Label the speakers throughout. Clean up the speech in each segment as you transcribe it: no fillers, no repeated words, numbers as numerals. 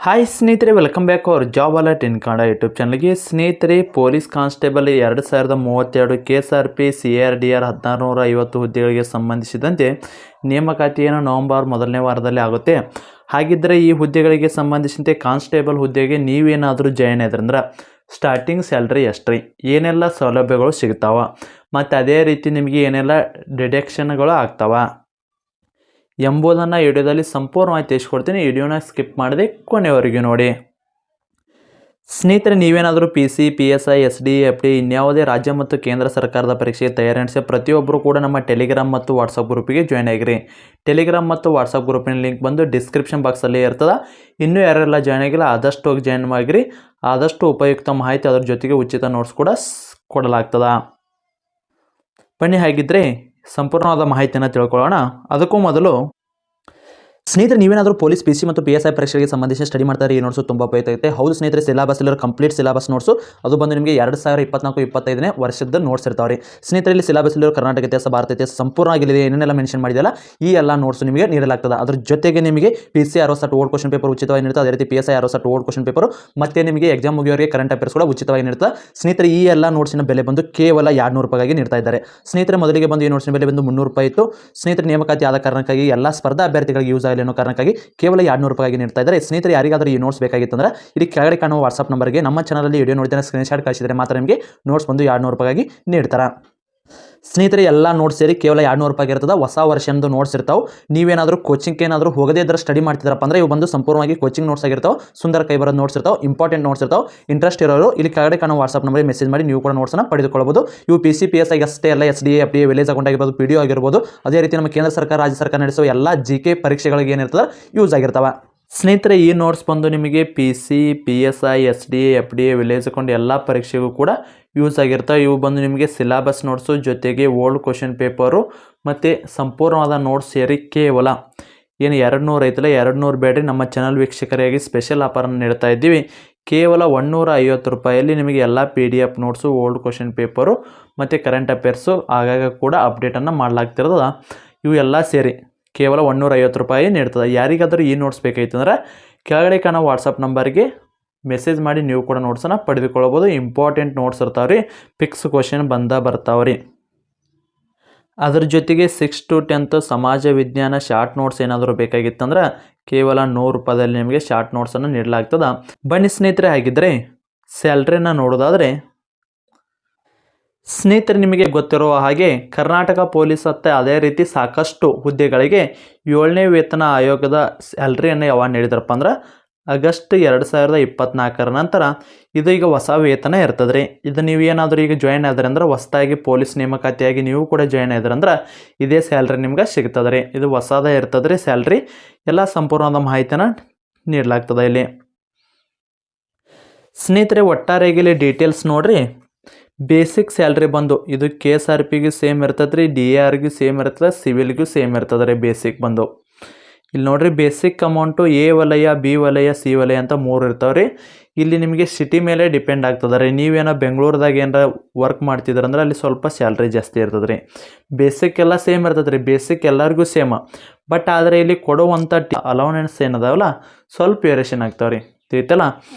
Speaker 1: Hi ಸ್ನೇಹಿತರೆ, welcome back hour job alert ಇನ್ Kannada YouTube ಚಾನಲ್ಗೆ. ಸ್ನೇಹಿತರೆ, ಪೊಲೀಸ್ ಕಾನ್ಸ್ಟೇಬಲ್ 2032 KSRP CRDR 1650 ಹುದ್ದೆಗಳಿಗೆ ಸಂಬಂಧಿಸಿದಂತೆ ನೇಮಕಾತಿಯನ್ನು ನವೆಂಬರ್ ಮೊದಲನೇ ವಾರದಲ್ಲಿ ಆಗುತ್ತೆ. ಹಾಗಿದ್ದರೆ ಈ ಹುದ್ದೆಗಳಿಗೆ ಸಂಬಂಧಿಸಿದಂತೆ ಕಾನ್ಸ್ಟೇಬಲ್ ಹುದ್ದೆಗೆ ನೀವೇನಾದರೂ ಜಾಯ್ನ್ ಆದ್ರಂದ್ರೆ ಸ್ಟಾರ್ಟಿಂಗ್ ಸ್ಯಾಲ್ರಿ ಎಷ್ಟು ರೀ, ಏನೆಲ್ಲ ಸೌಲಭ್ಯಗಳು ಸಿಗ್ತಾವ, ಮತ್ತು ಅದೇ ರೀತಿ ನಿಮಗೆ ಏನೆಲ್ಲ ಡಿಡಕ್ಷನ್ಗಳು ಆಗ್ತಾವ ಎಂಬುದನ್ನು ವಿಡಿಯೋದಲ್ಲಿ ಸಂಪೂರ್ಣವಾಗಿ ತಿಳಿಸ್ಕೊಡ್ತೀನಿ. ವಿಡಿಯೋನ ಸ್ಕಿಪ್ ಮಾಡದೆ ಕೊನೆವರೆಗೂ ನೋಡಿ. ಸ್ನೇಹಿತರೆ, ನೀವೇನಾದರೂ PC, PSI, SD, FD ಇನ್ಯಾವುದೇ ರಾಜ್ಯ ಮತ್ತು ಕೇಂದ್ರ ಸರ್ಕಾರದ ಪರೀಕ್ಷೆಗೆ ತಯಾರಿ ನಡೆಸಿ ಪ್ರತಿಯೊಬ್ಬರು ಕೂಡ ನಮ್ಮ ಟೆಲಿಗ್ರಾಮ್ ಮತ್ತು ವಾಟ್ಸಪ್ ಗ್ರೂಪಿಗೆ ಜಾಯ್ನ್ ಆಗಿರಿ. ಟೆಲಿಗ್ರಾಮ್ ಮತ್ತು ವಾಟ್ಸಪ್ ಗ್ರೂಪಿನ ಲಿಂಕ್ ಬಂದು ಡಿಸ್ಕ್ರಿಪ್ಷನ್ ಬಾಕ್ಸಲ್ಲಿ ಇರ್ತದೆ. ಇನ್ನೂ ಯಾರೆಲ್ಲ ಜಾಯ್ನ್ ಆಗಿಲ್ಲ ಆದಷ್ಟು ಹೋಗಿ ಜಾಯ್ನ್ ಆಗಿರಿ. ಆದಷ್ಟು ಉಪಯುಕ್ತ ಮಾಹಿತಿ, ಅದರ ಜೊತೆಗೆ ಉಚಿತ ನೋಟ್ಸ್ ಕೂಡ ಕೊಡಲಾಗ್ತದೆ. ಬನ್ನಿ ಹಾಗಿದ್ದರೆ ಸಂಪೂರ್ಣವಾದ ಮಾಹಿತಿಯನ್ನು ತಿಳ್ಕೊಳ್ಳೋಣ. ಅದಕ್ಕೂ ಮೊದಲು ಸ್ನೇಹಿತರೆ, ನೀವೇನಾದರೂ ಪೊಲೀಸ್ PC ಮತ್ತು PSI ಪರೀಕ್ಷೆಗೆ ಸಂಬಂಧಿಸಿ ಸ್ಟಡಿ ಮಾಡ್ತಾರೆ, ಈ ನೋಟ್ಸು ತುಂಬ ಉಪಯುಕ್ತ ಆಗುತ್ತೆ. ಹೌದು ಸ್ನೇಹಿತರೆ, ಸಿಲೆಬಸ್ ಇರೋ ಕಂಪ್ಲೀಟ್ ಸಿಲೆಬಸ್ ನೋಟ್ಸು ಅದು ಬಂದು ನಿಮಗೆ 2024-25ನೇ ವರ್ಷದ ನೋಟ್ಸ್ ಇರ್ತಾವೆ ರೀ. ಸ್ನೇಹಿತರೆ, ಇಲ್ಲಿ ಸಿಲೆಬಸ್ ಇರೋ ಕರ್ನಾಟಕ ಇತಿಹಾಸ, ಭಾರತ ಇತಿಹಾಸ ಸಂಪೂರ್ಣವಾಗಿಲ್ಲ, ಏನೇನೆಲ್ಲ ಮೆನ್ಷನ್ ಮಾಡಿದೆಯಲ್ಲ ಈ ಎಲ್ಲ ನೋಟ್ಸು ನಿಮಗೆ ನೀಡಲಾಗ್ತದೆ. ಅದ್ರ ಜೊತೆಗೆ ನಿಮಗೆ PC 60 ಓಲ್ಡ್ ಕ್ವಶನ್ ಪೇಪರ್ ಉಚಿತವಾಗಿ ನೀಡುತ್ತೆ. ಅದೇ ರೀತಿ PSI 60 ಓಲ್ಡ್ ಕ್ವಶನ್ ಪೇಪರು ಮತ್ತು ನಿಮಗೆ ಎಕ್ಸಾಮ್ ಮುಗಿಯೋರಿಗೆ ಕರೆಂಟ್ ಅಫೇರ್ಸ್ ಕೂಡ ಉಚಿತವಾಗಿ ನೀಡುತ್ತೆ. ಸ್ನೇಹಿತರೆ, ಈ ಎಲ್ಲ ನೋಟ್ಸಿನ ಬೆಲೆ ಬಂದು ಕೇವಲ 200 ರೂಪಾಯಿಗೆ ನೀಡ್ತಾ ಇದ್ದಾರೆ. ಸ್ನೇಹಿತರೆ, ಮೊದಲಿಗೆ ಬಂದು ಈ ನೋಟ್ಸಿನ ಬೆಲೆ ಬಂದು 300 ರೂಪಾಯಿ ಇತ್ತು. ಸ್ನೇಹಿತರೆ, ನೇಮಕಾತಿ ಆದ ಕಾರಣಕ್ಕಾಗಿ ಎಲ್ಲ ಸ್ಪರ್ಧಾ ಅಭ್ಯರ್ಥಿಗಳಿಗೆ ಯೂಸ್ ಆಗಲಿ ಅನ್ನೋ ಕಾರಣಕ್ಕಾಗಿ ಕೇವಲ 200 ರೂಪಾಯಿಗೆ ನೀಡ್ತಾ ಇದ್ದಾರೆ. ಸ್ನೇಹಿತರೆ, ಯಾರಿಗಾದರೂ ಈ ನೋಟ್ಸ್ ಬೇಕಾಗಿತ್ತಂದ್ರೆ ಇಲ್ಲಿ ಕೆಳಗಡೆ ಕಾಣುವ ವಾಟ್ಸಪ್ ನಂಬರ್ಗೆ ನಮ್ಮ ಚಾನಲಲ್ಲಿ ವಿಡಿಯೋ ನೋಡಿದ್ರೆ ಸ್ಕ್ರೀನ್ಶಾಟ್ ಕಳಿಸಿದರೆ ಮಾತ್ರ ನಿಮಗೆ ನೋಟ್ಸ್ ಬಂದು 200 ರೂಪಾಯಿಗೆ ನೀಡ್ತಾರೆ. ಸ್ನೇಹಿತರೆ, ಎಲ್ಲ ನೋಟ್ಸ್ ಸೇರಿ ಕೇವಲ 200 ರೂಪಾಯಿಗೆ ಇರ್ತದೆ. ಹೊಸ ವರ್ಷದ ನೋಟ್ಸ್ ಇರ್ತಾವೆ. ನೀವೇನಾದರೂ ಕೋಚಿಂಗ್ ಏನಾದರೂ ಹೋಗದೇ ಇದ್ದರೆ ಸ್ಟಡಿ ಮಾಡ್ತಿದ್ರಪ್ಪ ಅಂದರೆ ಇವು ಬಂದು ಸಂಪೂರ್ಣವಾಗಿ ಕೋಚಿಂಗ್ ನೋಟ್ಸ್ ಆಗಿರ್ತಾವೆ. ಸುಂದರ ಕೈ ಬರೋದು ನೋಟ್ಸ್ ಇರ್ತಾವೆ, ಇಂಪಾರ್ಟೆಂಟ್ ನೋಟ್ಸ್ ಇರ್ತಾವೆ. ಇಂಟ್ರೆಸ್ಟ್ ಇರೋರು ಇಲ್ಲಿ ಕೆಳಗಡೆ ಕಾಣುವ ವಾಟ್ಸಪ್ ನಂಬರ್ಗೆ ಮೆಸೇಜ್ ಮಾಡಿ ನೀವು ಕೂಡ ನೋಟ್ಸನ್ನು ಪಡೆದುಕೊಳ್ಳಬಹುದು. ಇವು PC, PSI ಅಷ್ಟೇ ಅಲ್ಲ, SD, FD, ವಿಲೇಜ್ ಅಕೌಂಟ್ ಆಗಿರ್ಬೋದು, PDO ಆಗಿರ್ಬೋದು. ಅದೇ ರೀತಿ ನಮ್ಮ ಕೇಂದ್ರ ಸರ್ಕಾರ, ರಾಜ್ಯ ಸರ್ಕಾರ ನಡೆಸುವ ಎಲ್ಲ GK ಪರೀಕ್ಷೆಗಳಿಗೆ ಏನಿರ್ತದೆ ಯೂಸ್ ಆಗಿರ್ತವೆ. ಸ್ನೇಹಿತರೆ, ಈ ನೋಟ್ಸ್ ಬಂದು ನಿಮಗೆ PC, PSI, SD, FD, village account ಎಲ್ಲ ಪರೀಕ್ಷೆಗೂ ಕೂಡ ಯೂಸ್ ಆಗಿರ್ತವೆ. ಇವು ಬಂದು ನಿಮಗೆ ಸಿಲೆಬಸ್ ನೋಟ್ಸು ಜೊತೆಗೆ ಓಲ್ಡ್ ಕ್ವಶನ್ ಪೇಪರು ಮತ್ತು ಸಂಪೂರ್ಣವಾದ ನೋಟ್ಸ್ ಸೇರಿ ಕೇವಲ ಏನು 200 ಐತಲ್ಲ, 200 ಬೇಡ್ರಿ, ನಮ್ಮ ಚಾನಲ್ ವೀಕ್ಷಕರಾಗಿ ಸ್ಪೆಷಲ್ ಆಫರನ್ನು ನೀಡ್ತಾ ಇದ್ದೀವಿ. ಕೇವಲ 150 ರೂಪಾಯಲ್ಲಿ ನಿಮಗೆ ಎಲ್ಲ PDF notes, old question paper ಮತ್ತು ಕರೆಂಟ್ ಅಫೇರ್ಸು ಆಗಾಗ ಕೂಡ ಅಪ್ಡೇಟನ್ನು ಮಾಡಲಾಗ್ತಿರೋದ. ಇವು ಎಲ್ಲ ಸೇರಿ ಕೇವಲ 150 ರೂಪಾಯಿ ನೀಡ್ತದೆ. ಯಾರಿಗಾದರೂ ಈ ನೋಟ್ಸ್ ಬೇಕಾಯ್ತಂದ್ರೆ ಕೆಳಗಡೆ ಕಾಣೋ ವಾಟ್ಸಪ್ ನಂಬರ್ಗೆ ಮೆಸೇಜ್ ಮಾಡಿ ನೀವು ಕೂಡ ನೋಟ್ಸನ್ನು ಪಡೆದುಕೊಳ್ಳಬಹುದು. ಇಂಪಾರ್ಟೆಂಟ್ ನೋಟ್ಸ್ ಇರ್ತಾವೆ ರೀ, ಫಿಕ್ಸ್ ಕ್ವಶನ್ ಬರ್ತಾವೆ ರೀ. ಅದ್ರ ಜೊತೆಗೆ 6 to 10th ಸಮಾಜ ವಿಜ್ಞಾನ ಶಾರ್ಟ್ ನೋಟ್ಸ್ ಏನಾದರೂ ಬೇಕಾಗಿತ್ತಂದ್ರೆ ಕೇವಲ 100 ರೂಪಾಯಿದಲ್ಲಿ ನಿಮಗೆ ಶಾರ್ಟ್ ನೋಟ್ಸನ್ನು ನೀಡಲಾಗ್ತದೆ. ಬನ್ನಿ ಸ್ನೇಹಿತರೆ, ಹಾಗಿದ್ದರೆ ಸ್ಯಾಲ್ರಿನ ನೋಡೋದಾದರೆ ಸ್ನೇಹಿತರೆ, ನಿಮಗೆ ಗೊತ್ತಿರುವ ಹಾಗೆ ಕರ್ನಾಟಕ ಪೊಲೀಸ್ ಅದೇ ರೀತಿ ಸಾಕಷ್ಟು ಹುದ್ದೆಗಳಿಗೆ 7ನೇ ವೇತನ ಆಯೋಗದ ಸ್ಯಾಲ್ರಿಯನ್ನು ಯಾವಾಗ ನೀಡಿದ್ರಪ್ಪ ಅಂದ್ರೆ ಆಗಸ್ಟ್ 2024 ನಂತರ ಇದು ಈಗ ಹೊಸ ವೇತನ ಇರ್ತದೆ ರೀ. ಇದು ನೀವು ಏನಾದರೂ ಈಗ ಜಾಯ್ನ್ ಆದ್ರೆ ಅಂದ್ರೆ ಹೊಸದಾಗಿ ಪೊಲೀಸ್ ನೇಮಕಾತಿಯಾಗಿ ನೀವು ಕೂಡ ಜಾಯ್ನ್ ಆದ್ರಂದ್ರೆ ಇದೇ ಸ್ಯಾಲ್ರಿ ನಿಮ್ಗೆ ಸಿಗ್ತದೆ ರೀ. ಇದು ಹೊಸದೇ ಇರ್ತದೆ ರೀ ಸ್ಯಾಲ್ರಿ. ಎಲ್ಲ ಸಂಪೂರ್ಣವಾದ ಮಾಹಿತಿನ ನೀಡಲಾಗ್ತದೆ ಇಲ್ಲಿ. ಸ್ನೇಹಿತರೆ, ಒಟ್ಟಾರೆಯಾಗಿ ಇಲ್ಲಿ ಡೀಟೇಲ್ಸ್ ನೋಡ್ರಿ. ಬೇಸಿಕ್ ಸ್ಯಾಲ್ರಿ ಬಂದು ಇದು KSRPಗೂ ಸೇಮ್ ಇರ್ತದೆ ರೀ, DARಗೂ ಸೇಮ್ ಇರ್ತದೆ, ಸಿವಿಲ್ಗೂ ಸೇಮ್ ಇರ್ತದೆ ರೀ. ಬೇಸಿಕ್ ಬಂದು ಇಲ್ಲಿ ನೋಡ್ರಿ, ಬೇಸಿಕ್ ಅಮೌಂಟು A ವಲಯ, B ವಲಯ, C ವಲಯ ಅಂತ 3 ಇರ್ತಾವೆ ರೀ. ಇಲ್ಲಿ ನಿಮಗೆ ಸಿಟಿ ಮೇಲೆ ಡಿಪೆಂಡ್ ಆಗ್ತದೆ ರೀ. ನೀವೇನೋ ಬೆಂಗಳೂರದಾಗ ಏನಾರ ವರ್ಕ್ ಮಾಡ್ತಿದ್ರಂದ್ರೆ ಅಲ್ಲಿ ಸ್ವಲ್ಪ ಸ್ಯಾಲ್ರಿ ಜಾಸ್ತಿ ಇರ್ತದೆ ರೀ. ಬೇಸಿಕ್ ಎಲ್ಲ ಸೇಮ್ ಇರ್ತದೆ ರೀ, ಬೇಸಿಕ್ ಎಲ್ಲರಿಗೂ ಸೇಮ್. ಬಟ್ ಆದರೆ ಇಲ್ಲಿ ಕೊಡುವಂಥ ಅಲೌನೆನ್ಸ್ ಏನದಾವಲ್ಲ ಸ್ವಲ್ಪ ವೇರಿಯೇಷನ್ ಆಗ್ತಾವೆ ರೀ, ತಿಳಿತಲ್ಲ.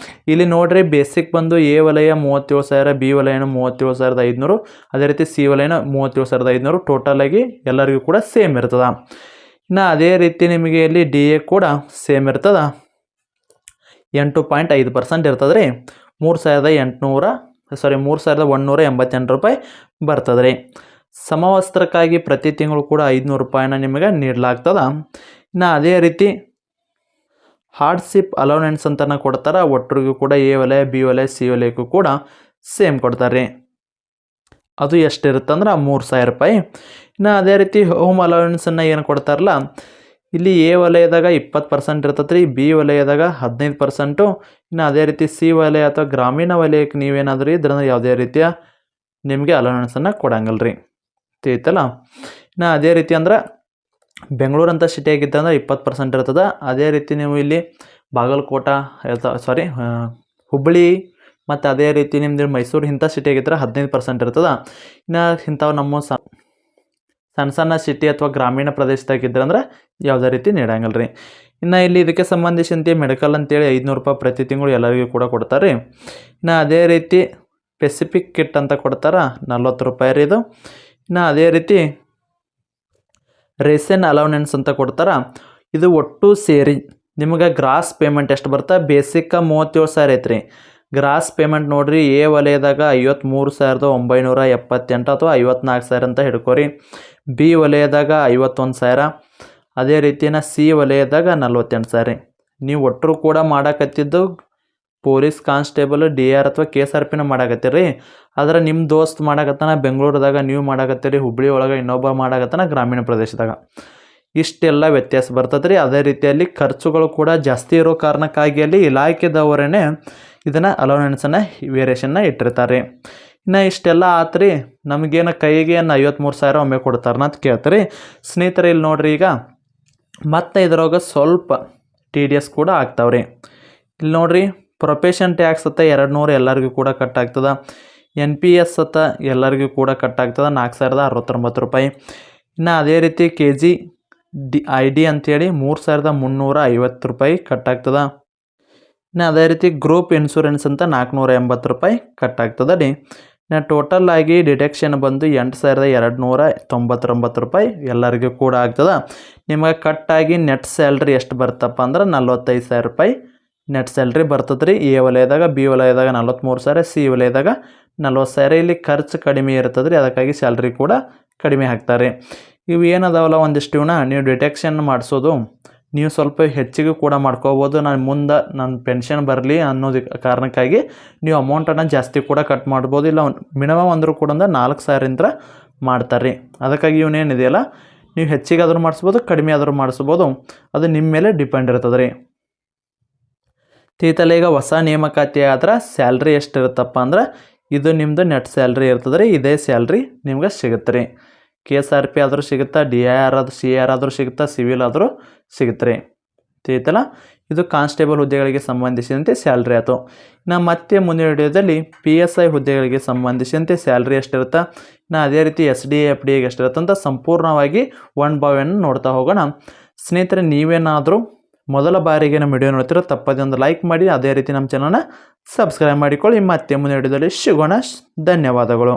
Speaker 1: ಇಲ್ಲಿ ನೋಡ್ರಿ, ಬೇಸಿಕ್ ಬಂದು A ವಲಯ 37,000, B ವಲಯನ 37,500, ಅದೇ ರೀತಿ C ವಲಯನ 37,500. ಟೋಟಲಾಗಿ ಎಲ್ಲರಿಗೂ ಕೂಡ ಸೇಮ್ ಇರ್ತದೆ. ಇನ್ನು ಅದೇ ರೀತಿ ನಿಮಗೆ ಇಲ್ಲಿ DA ಕೂಡ ಸೇಮ್ ಇರ್ತದೆ, 8.5% ಇರ್ತದೆ ರೀ. 3,188 ರೂಪಾಯಿ ಬರ್ತದೆ ರೀ. ಸಮವಸ್ತ್ರಕ್ಕಾಗಿ ಪ್ರತಿ ತಿಂಗಳು ಕೂಡ 500 ರೂಪಾಯಿನ ನಿಮಗೆ ನೀಡಲಾಗ್ತದೆ. ಇನ್ನು ಅದೇ ರೀತಿ ಹಾರ್ಡ್ಶಿಪ್ ಅಲೌನೆನ್ಸ್ ಅಂತಲೇ ಕೊಡ್ತಾರೆ. ಒಟ್ಟರಿಗೂ ಕೂಡ A ವಲಯ, B ವಲಯ, C ವಲಯಕ್ಕೂ ಕೂಡ ಸೇಮ್ ಕೊಡ್ತಾರೆ ರೀ. ಅದು ಎಷ್ಟಿರುತ್ತಂದ್ರೆ 3,000 ರೂಪಾಯಿ. ಇನ್ನು ಅದೇ ರೀತಿ ಹೋಮ್ ಅಲೌನೆನ್ಸನ್ನು ಏನು ಕೊಡ್ತಾರಲ್ಲ, ಇಲ್ಲಿ A ವಲಯದಾಗ 20% ಇರ್ತದೆ ರೀ, B ವಲಯದಾಗ 15%. ಇನ್ನು ಅದೇ ರೀತಿ C ವಲಯ ಅಥವಾ ಗ್ರಾಮೀಣ ವಲಯಕ್ಕೆ ನೀವೇನಾದರೂ ಇದ್ರಂದ್ರೆ ಯಾವುದೇ ರೀತಿಯ ನಿಮಗೆ ಅಲೌನೆನ್ಸನ್ನು ಕೊಡಂಗಿಲ್ಲ ರೀ, ತಿಳಿತಲ್ಲ. ಇನ್ನು ಅದೇ ರೀತಿ ಅಂದ್ರೆ ಬೆಂಗಳೂರು ಅಂತ ಸಿಟಿ ಆಗಿದ್ದಂದ್ರೆ 20% ಇರ್ತದೆ. ಅದೇ ರೀತಿ ನೀವು ಇಲ್ಲಿ ಬಾಗಲಕೋಟೆ ಹುಬ್ಬಳ್ಳಿ ಮತ್ತು ಅದೇ ರೀತಿ ನಿಮ್ಮದು ಮೈಸೂರು ಇಂಥ ಸಿಟಿ ಆಗಿದ್ದರೆ 15% ಇರ್ತದೆ. ಇನ್ನು ಇಂಥವು ನಮ್ಮ ಸಣ್ಣ ಸಿಟಿ ಅಥವಾ ಗ್ರಾಮೀಣ ಪ್ರದೇಶದಾಗಿದ್ರಂದ್ರೆ ಯಾವುದೇ ರೀತಿ ನೀಡಂಗಿಲ್ಲ ರೀ. ಇನ್ನು ಇಲ್ಲಿ ಇದಕ್ಕೆ ಸಂಬಂಧಿಸಿದಂತೆ ಮೆಡಿಕಲ್ ಅಂತೇಳಿ 500 ರೂಪಾಯಿ ಪ್ರತಿ ತಿಂಗಳು ಎಲ್ಲರಿಗೂ ಕೂಡ ಕೊಡ್ತಾರೆ. ಇನ್ನು ಅದೇ ರೀತಿ ಪೆಸಿಫಿಕ್ ಕಿಟ್ ಅಂತ ಕೊಡ್ತಾರೆ 40 ರೂಪಾಯಿ ರೀ ಇದು. ಇನ್ನು ಅದೇ ರೀತಿ ರೇಷನ್ ಅಲೌನೆನ್ಸ್ ಅಂತ ಕೊಡ್ತಾರೆ. ಇದು ಒಟ್ಟು ಸೇರಿ ನಿಮಗೆ ಗ್ರಾಸ್ ಪೇಮೆಂಟ್ ಎಷ್ಟು ಬರುತ್ತೆ? ಬೇಸಿಕ್ 37,000 ಐತ್ರಿ. ಗ್ರಾಸ್ ಪೇಮೆಂಟ್ ನೋಡ್ರಿ, ಎ ವಲಯದಾಗ 53,978 ಅಥವಾ 54,000 ಅಂತ ಹಿಡ್ಕೋರಿ. ಬಿ ವಲಯದಾಗ 51,000, ಅದೇ ರೀತಿನ ಸಿ ವಲಯದಾಗ 48,000. ನೀವು ಒಟ್ಟರು ಕೂಡ ಮಾಡಕತ್ತಿದ್ದು ಪೊಲೀಸ್ ಕಾನ್ಸ್ಟೇಬಲ್, DR ಅಥವಾ KSRPನ ಮಾಡಕತ್ತೀರಿ. ಆದರೆ ನಿಮ್ಮ ದೋಸ್ತ್ ಮಾಡಕತ್ತಾನ ಬೆಂಗಳೂರದಾಗ, ನೀವು ಮಾಡಕತ್ತೀರಿ ಹುಬ್ಬಳ್ಳಿ ಒಳಗೆ, ಇನ್ನೊಬ್ಬ ಮಾಡಕತ್ತಾನ ಗ್ರಾಮೀಣ ಪ್ರದೇಶದಾಗ. ಇಷ್ಟೆಲ್ಲ ವ್ಯತ್ಯಾಸ ಬರ್ತದೆ ರೀ. ಅದೇ ರೀತಿಯಲ್ಲಿ ಖರ್ಚುಗಳು ಕೂಡ ಜಾಸ್ತಿ ಇರೋ ಕಾರಣಕ್ಕಾಗಿ ಅಲ್ಲಿ ಇಲಾಖೆದವರೇ ಇದನ್ನು ಅಲೌನೆನ್ಸನ್ನು ವೇರಿಯೇಷನ್ನ ಇಟ್ಟಿರ್ತಾರೆ. ಇನ್ನು ಇಷ್ಟೆಲ್ಲ ಆತ್ರಿ. ನಮಗೇನು ಕೈಗೆ 53,000 ಒಮ್ಮೆ ಕೊಡ್ತಾರನ್ನ ಅಂತ ಕೇಳ್ತಾರೆ. ಸ್ನೇಹಿತರೆ ಇಲ್ಲಿ ನೋಡ್ರಿ, ಈಗ ಮತ್ತು ಇದ್ರೊಳಗೆ ಸ್ವಲ್ಪ TDS ಕೂಡ ಆಗ್ತಾವ್ರಿ. ಇಲ್ಲಿ ನೋಡ್ರಿ, ಪ್ರೊಫೆಷನ್ ಟ್ಯಾಕ್ಸ್ ಅತ್ತ 200 ಎಲ್ಲರಿಗೂ ಕೂಡ ಕಟ್ ಆಗ್ತದೆ. NPS ಅತ್ತ ಎಲ್ಲರಿಗೂ ಕೂಡ ಕಟ್ ಆಗ್ತದೆ 4,069 ರೂಪಾಯಿ. ಇನ್ನು ಅದೇ ರೀತಿ KGID ಅಂಥೇಳಿ 3,350 ರೂಪಾಯಿ ಕಟ್ ಆಗ್ತದೆ. ಇನ್ನು ಅದೇ ರೀತಿ ಗ್ರೂಪ್ ಇನ್ಶೂರೆನ್ಸ್ ಅಂತ 480 ರೂಪಾಯಿ ಕಟ್ ಆಗ್ತದೆ ರೀ. ಇನ್ನು ಟೋಟಲ್ ಆಗಿ ಡಿಡಕ್ಷನ್ ಬಂದು 8,299 ರೂಪಾಯಿ ಎಲ್ಲರಿಗೂ ಕೂಡ ಆಗ್ತದೆ. ನಿಮಗೆ ಕಟ್ಟಾಗಿ ನೆಟ್ ಸ್ಯಾಲ್ರಿ ಎಷ್ಟು ಬರ್ತಪ್ಪ ಅಂದ್ರೆ 45,000 ರೂಪಾಯಿ ನೆಟ್ ಸ್ಯಾಲ್ರಿ ಬರ್ತದೆ ರೀ. ಎ ವಲಯದಾಗ, ಬಿ ವಲಯದಾಗ 43,000, ಸಿ ವಲಯದಾಗ 40,000. ಇಲ್ಲಿ ಖರ್ಚು ಕಡಿಮೆ ಇರ್ತದೆ ರೀ, ಅದಕ್ಕಾಗಿ ಸ್ಯಾಲ್ರಿ ಕೂಡ ಕಡಿಮೆ ಹಾಕ್ತಾರೆ. ಇವು ಏನದಾವಲ್ಲ ಒಂದಿಷ್ಟು ಇವನ್ನ ನೀವು ಡಿಟೆಕ್ಷನ್ ಮಾಡಿಸೋದು ನೀವು ಸ್ವಲ್ಪ ಹೆಚ್ಚಿಗೆ ಕೂಡ ಮಾಡ್ಕೋಬೋದು. ನಾನು ಮುಂದೆ ನನ್ನ ಪೆನ್ಷನ್ ಬರಲಿ ಅನ್ನೋದು ಕಾರಣಕ್ಕಾಗಿ ನೀವು ಅಮೌಂಟನ್ನು ಜಾಸ್ತಿ ಕೂಡ ಕಟ್ ಮಾಡ್ಬೋದು. ಇಲ್ಲ ಮಿನಿಮಮ್ ಅಂದರೂ ಕೂಡ 4,000 ಮಾಡ್ತಾರೆ ರೀ. ಅದಕ್ಕಾಗಿ ಇವನೇನಿದೆಯಲ್ಲ, ನೀವು ಹೆಚ್ಚಿಗೆ ಆದರೂ ಮಾಡಿಸ್ಬೋದು, ಕಡಿಮೆ ಆದರೂ ಮಾಡಿಸ್ಬೋದು. ಅದು ನಿಮ್ಮ ಮೇಲೆ ಡಿಪೆಂಡ್ ಇರ್ತದೆ ರೀ. ತೀತಲ್ಲ ಈಗ ಹೊಸ ನೇಮಕಾತಿ ಆದ್ರೆ ಸ್ಯಾಲ್ರಿ ಎಷ್ಟು ಇರುತ್ತಪ್ಪ ಅಂದ್ರೆ ಇದು ನಿಮ್ಮದು ನೆಟ್ ಸ್ಯಾಲ್ರಿ ಇರ್ತದೆ ರೀ. ಇದೇ ಸ್ಯಾಲ್ರಿ ನಿಮ್ಗೆ ಸಿಗುತ್ತೆ ರೀ. KSRP ಆದರೂ ಸಿಗುತ್ತಾ, DIR ಆದರೂ, CR ಆದರೂ ಸಿಗುತ್ತಾ, ಸಿವಿಲ್ ಆದರೂ ಸಿಗುತ್ತೆ ರೀ. ತೀತಲ್ಲ ಇದು ಕಾನ್ಸ್ಟೇಬಲ್ ಹುದ್ದೆಗಳಿಗೆ ಸಂಬಂಧಿಸಿದಂತೆ ಸ್ಯಾಲ್ರಿ ಆಯಿತು. ಇನ್ನು ಮತ್ತೆ ಮುಂದಿನ ವಿಡಿಯೋದಲ್ಲಿ PSI ಹುದ್ದೆಗಳಿಗೆ ಸಂಬಂಧಿಸಿದಂತೆ ಸ್ಯಾಲ್ರಿ ಎಷ್ಟಿರುತ್ತೆ, ಇನ್ನು ಅದೇ ರೀತಿ SDA FDAಗೆ ಎಷ್ಟಿರುತ್ತೆ ಅಂತ ಸಂಪೂರ್ಣವಾಗಿ ಒನ್ ಬೈ ಒನ್ ನೋಡ್ತಾ ಹೋಗೋಣ. ಸ್ನೇಹಿತರೆ, ನೀವೇನಾದರೂ ಮೊದಲ ಬಾರಿಗೆ ನಮ್ಮ ವಿಡಿಯೋ ನೋಡ್ತಿರೋ ತಪ್ಪದೆ ಒಂದು ಲೈಕ್ ಮಾಡಿ, ಅದೇ ರೀತಿ ನಮ್ಮ ಚಾನಲ್ನ ಸಬ್ಸ್ಕ್ರೈಬ್ ಮಾಡಿಕೊಳ್ಳಿ. ಮತ್ತೆ ಮುಂದಿನ ವಿಡಿಯೋದಲ್ಲಿ ಸಿಗೋಣ. ಧನ್ಯವಾದಗಳು.